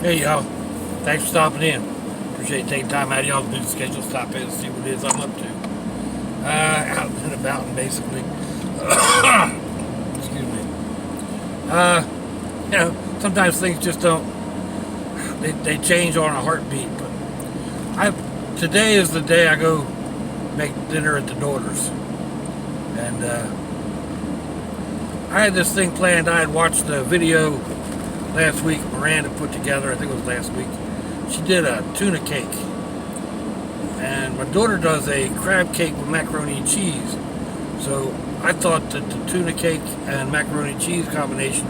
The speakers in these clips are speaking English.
Hey y'all, thanks for stopping in. Appreciate you taking time out of y'all's busy schedule to stop in and see what it is I'm up to. Out and about and basically. Excuse me. Sometimes things just don't, they change on a heartbeat. But today is the day I go make dinner at the daughter's. And I had this thing planned. I had watched the video last week Miranda put together. I think it was last week. She did a tuna cake, and my daughter does a crab cake with macaroni and cheese. So I thought that the tuna cake and macaroni and cheese combination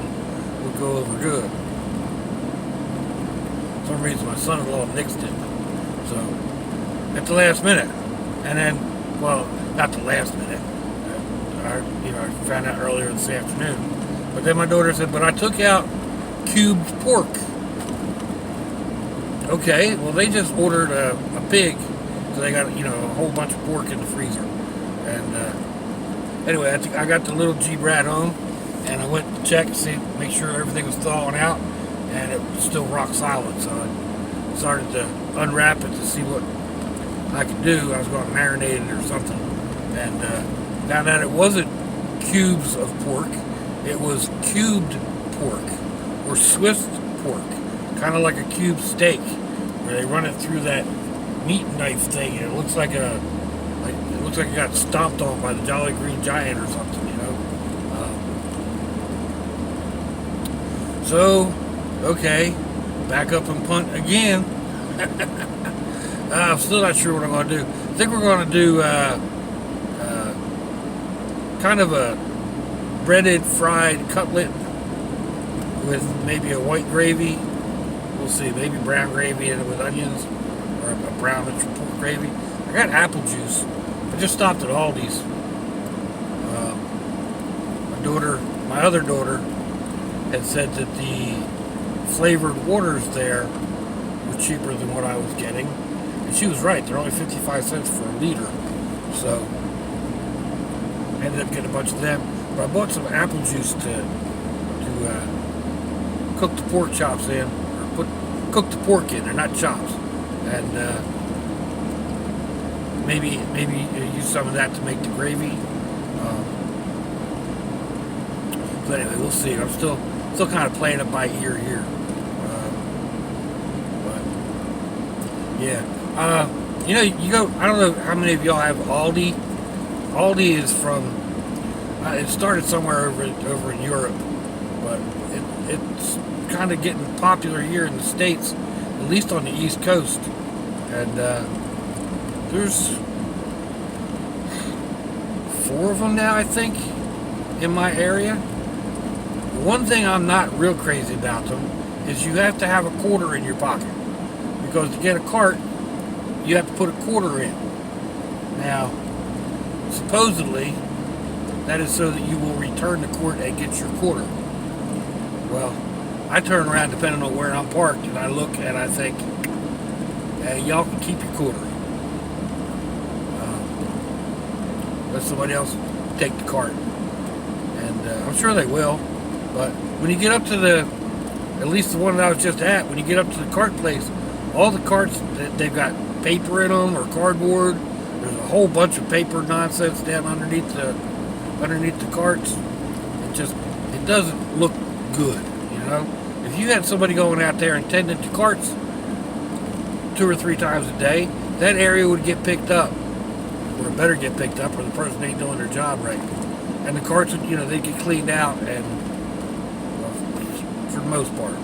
would go over good. For some reason my son-in-law nixed it. So at the last minute, and then, well, not the last minute. I found out earlier this afternoon. But then my daughter said, "But I took out cubed pork." Okay, well they just ordered a pig, so they got a whole bunch of pork in the freezer. And anyway, I got the little G Brat home, and I went to check to see, make sure everything was thawing out, and it was still rock solid. So I started to unwrap it to see what I could do. I was going to marinate it or something, and found out it wasn't cubes of pork; it was cubed pork, or Swiss pork, kind of like a cube steak, where they run it through that meat knife thing, and it looks like it got stomped on by the Jolly Green Giant or something. So, okay, back up and punt again. I'm still not sure what I'm going to do. I think we're going to do kind of a breaded fried cutlet with maybe a white gravy. We'll see, maybe brown gravy and with onions, or a brownish pork gravy. I got apple juice. I just stopped at Aldi's. My other daughter, had said that the flavored waters there were cheaper than what I was getting, and she was right. They're only 55 cents for a liter. So I ended up getting a bunch of them. But I bought some apple juice to cook the pork chops in, or cook the pork in. They're not chops, and maybe use some of that to make the gravy. But anyway, we'll see. I'm still kind of playing it by ear here. But yeah, you go. I don't know how many of y'all have Aldi. Aldi is from. It started somewhere over in Europe, but it's kind of getting popular here in the States, at least on the East Coast. And there's 4 of them now, I think, in my area. One thing I'm not real crazy about them is you have to have a quarter in your pocket, because to get a cart, you have to put a quarter in. Now, supposedly, that is so that you will return the quart and get your quarter. Well, I turn around depending on where I'm parked, and I look and I think, hey, y'all can keep your quarter. Let somebody else take the cart. And I'm sure they will. But when you get up to at least the one that I was just at, when you get up to the cart place, all the carts, they've got paper in them or cardboard. There's a whole bunch of paper nonsense down underneath the carts. It doesn't look good, If you had somebody going out there and tending to carts 2 or 3 times a day, that area would get picked up, or it better get picked up, or the person ain't doing their job right. And the carts would, they get cleaned out, and for the most part.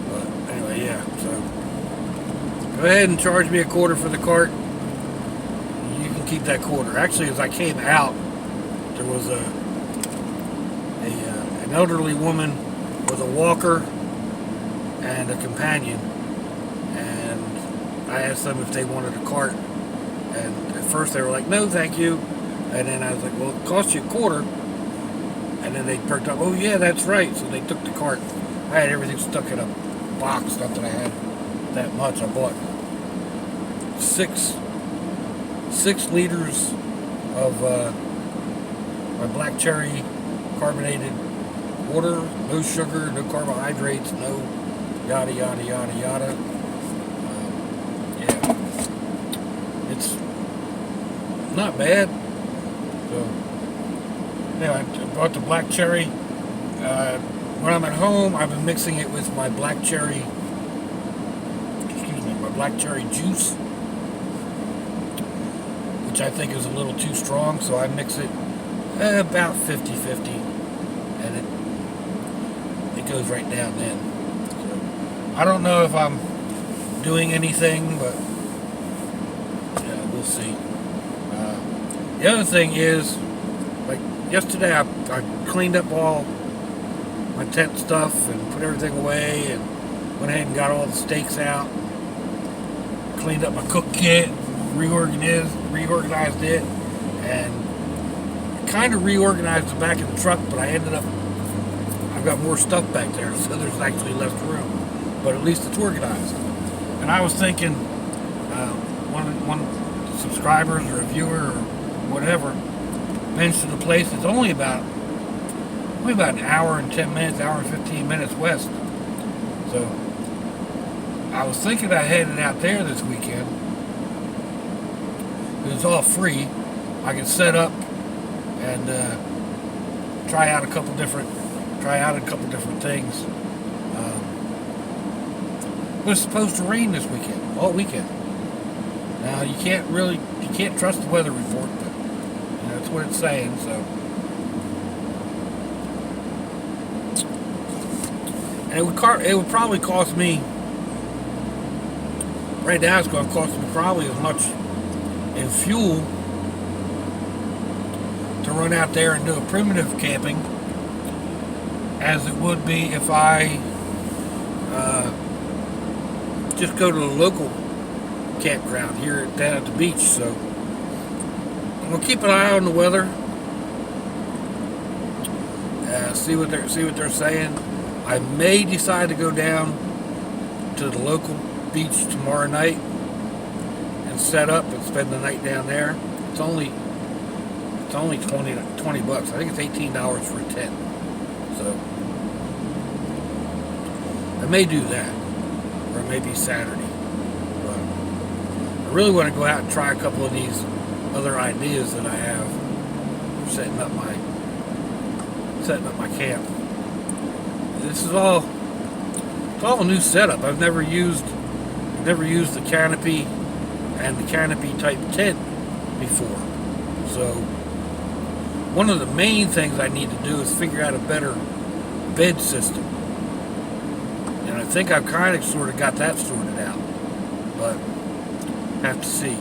But anyway, yeah. So go ahead and charge me a quarter for the cart. You can keep that quarter. Actually, as I came out, there was an elderly woman with a walker and a companion, and I asked them if they wanted a cart, and at first they were like, "No, thank you," and then I was like, "Well, it costs you a quarter," and then they perked up, "Oh yeah, that's right," so they took the cart. I had everything stuck in a box, not that I had that much. I bought 6 liters of my black cherry carbonated water, no sugar, no carbohydrates, no yada yada yada yada. Yeah, it's not bad. So anyway, I bought the black cherry. When I'm at home, I've been mixing it with my black cherry. My black cherry juice, which I think is a little too strong, so I mix it about 50-50, and it goes right down then. So I don't know if I'm doing anything, but yeah, we'll see. The other thing is, like yesterday, I cleaned up all my tent stuff and put everything away, and went ahead and got all the steaks out. Cleaned up my cook kit, reorganized it, and kind of reorganized the back of the truck, but I've got more stuff back there, so there's actually less room, but at least it's organized. And I was thinking, one subscribers or a viewer or whatever mentioned the place is only about an hour and 10 minutes, hour and 15 minutes west. So I was thinking of heading out there this weekend. It's all free. I can set up and try out a couple different things. It was supposed to rain this weekend, all weekend. Now you can't trust the weather report, but that's what it's saying. So, and it would probably cost me. Right now, it's going to cost me probably as much in fuel to run out there and do a primitive camping as it would be if I just go to the local campground here down at the beach. So I'm going to keep an eye on the weather, see what they're saying. I may decide to go down to the local beach tomorrow night and set up and spend the night down there. It's only $20 bucks. I think it's $18 for a tent. So I may do that, or maybe Saturday. But I really want to go out and try a couple of these other ideas that I have for setting up my camp. This is all a new setup. I've never used the canopy and the canopy type tent before. So one of the main things I need to do is figure out a better bed system. And I think I've kind of sort of got that sorted out, but have to see.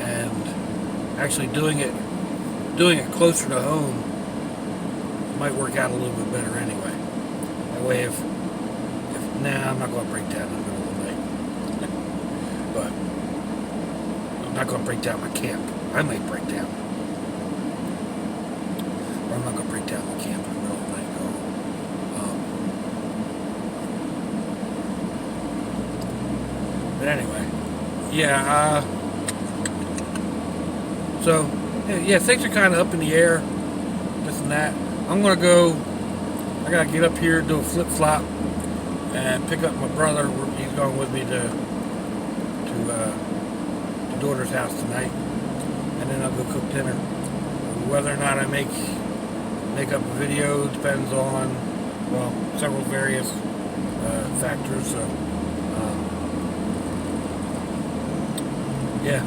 And actually doing it closer to home might work out a little bit better anyway. That way I'm not going to break down in the middle of the night. But I'm not going to break down my camp. I might break down. Or I'm not going to break down my camp in the middle of the night. No. But anyway, yeah. So yeah, things are kind of up in the air. This and that. I'm going to go. I got to get up here, do a flip-flop, and pick up my brother. He's going with me to the daughter's house tonight, and then I'll go cook dinner. Whether or not I make up a video depends on, well, several various factors. So yeah,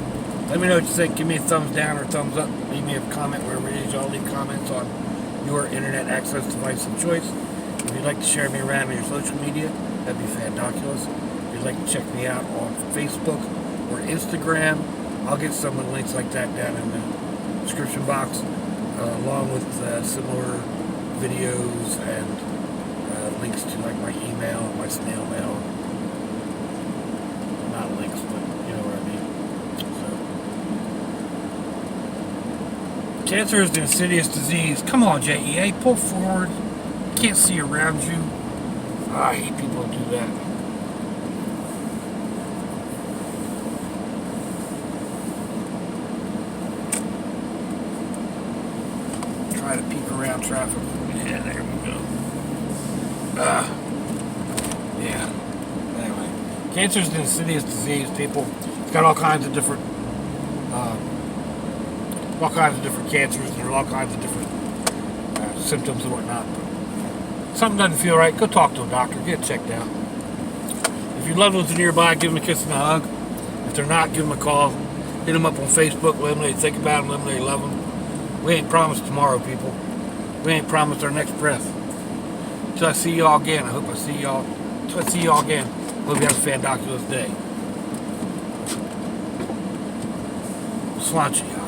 let me know what you think. Give me a thumbs down or thumbs up. Leave me a comment wherever it is. Y'all leave comments on your internet access device of choice. If you'd like to share me around on your social media, that'd be fantabulous. If you'd like to check me out on Facebook or Instagram, I'll get some of the links like that down in the description box, along with similar videos and links to like my email, my snail mail. Not links, but you know what I mean. So, cancer is an insidious disease. Come on, JEA, pull forward. Can't see around you. I hate people who do that. Try to peek around traffic. Yeah, there we go. Yeah. Anyway, cancer is an insidious disease, people. It's got all kinds of different cancers. There are all kinds of different symptoms and whatnot. But something doesn't feel right, go talk to a doctor. Get it checked out. If your loved ones are nearby, give them a kiss and a hug. If they're not, give them a call. Hit them up on Facebook. Let them know you think about them. Let them know you love them. We ain't promised tomorrow, people. We ain't promised our next breath. Until I see y'all again. I hope I see y'all. Until I see y'all again. Hope you have a fantabulous day. Sláinte.